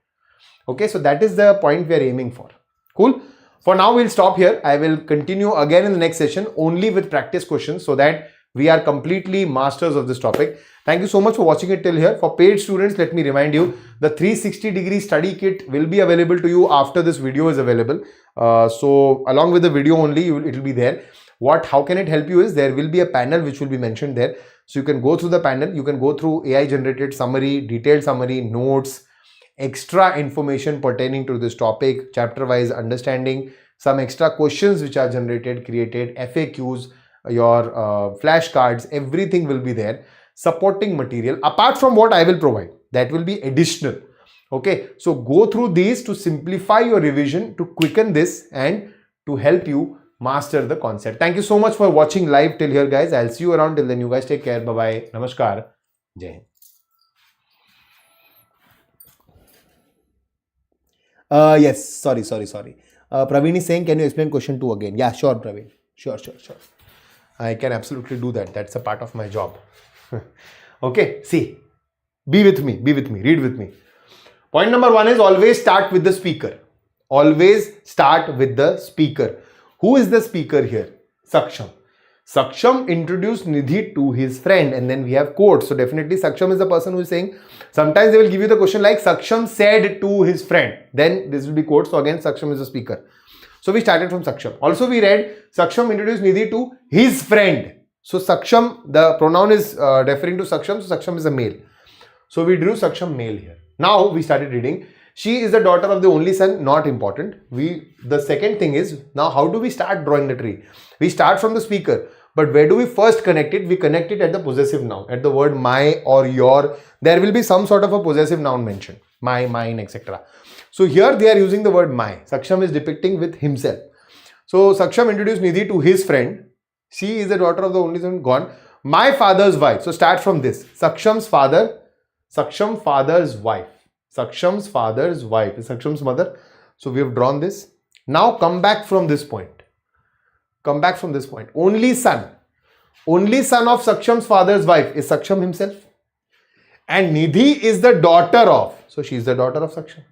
Okay, so that is the point we are aiming for. Cool. For now, we'll stop here. I will continue again in the next session only with practice questions so that we are completely masters of this topic. Thank you so much for watching it till here. For paid students, let me remind you, the 360-degree study kit will be available to you after this video is available. So along with the video only, it will be there. How can it help you is there will be a panel which will be mentioned there. So you can go through the panel, you can go through AI generated summary, detailed summary, notes, extra information pertaining to this topic, chapter wise understanding, some extra questions which are generated, created, FAQs, your flashcards, everything will be there. Supporting material apart from what I will provide, that will be additional. Okay, so go through these to simplify your revision, to quicken this and to help you master the concept. Thank you so much for watching live till here, guys. I'll see you around. Till then, you guys take care. Bye bye. Namaskar. Jai Hind. Yes, sorry. Praveen is saying, can you explain question 2 again? Yeah, sure, Praveen. Sure. I can absolutely do that. That's a part of my job. Okay, see, be with me, read with me. Point number 1 is always start with the speaker. Always start with the speaker. Who is the speaker here? Saksham. Saksham introduced Nidhi to his friend, and then we have quotes. So definitely Saksham is the person who is saying. Sometimes they will give you the question like Saksham said to his friend. Then this will be quotes. So again, Saksham is the speaker. So we started from Saksham. Also we read Saksham introduced Nidhi to his friend. So Saksham, the pronoun is referring to Saksham. So Saksham is a male. So we drew Saksham male here. Now we started reading. She is the daughter of the only son. Not important. The second thing is, now how do we start drawing the tree? We start from the speaker. But where do we first connect it? We connect it at the possessive noun. At the word my or your. There will be some sort of a possessive noun mentioned. My, mine, etc. So here they are using the word my. Saksham is depicting with himself. So Saksham introduced Nidhi to his friend. She is the daughter of the only son, gone. My father's wife. So start from this. Saksham's father. Saksham father's wife. Saksham's father's wife is Saksham's mother. So we have drawn this. Now come back from this point. Only son. Only son of Saksham's father's wife is Saksham himself. And Nidhi is the daughter of. So she is the daughter of Saksham.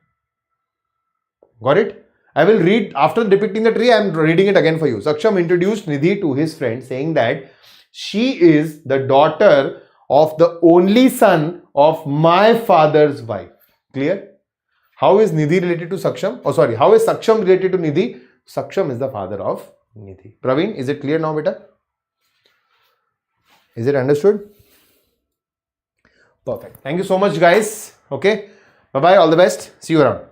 Got it? I will read, after depicting the tree, I am reading it again for you. Saksham introduced Nidhi to his friend, saying that she is the daughter of the only son of my father's wife. Clear? How is Nidhi related to Saksham? How is Saksham related to Nidhi? Saksham is the father of Nidhi. Praveen, is it clear now, beta? Is it understood? Perfect. Thank you so much, guys. Okay. Bye-bye. All the best. See you around.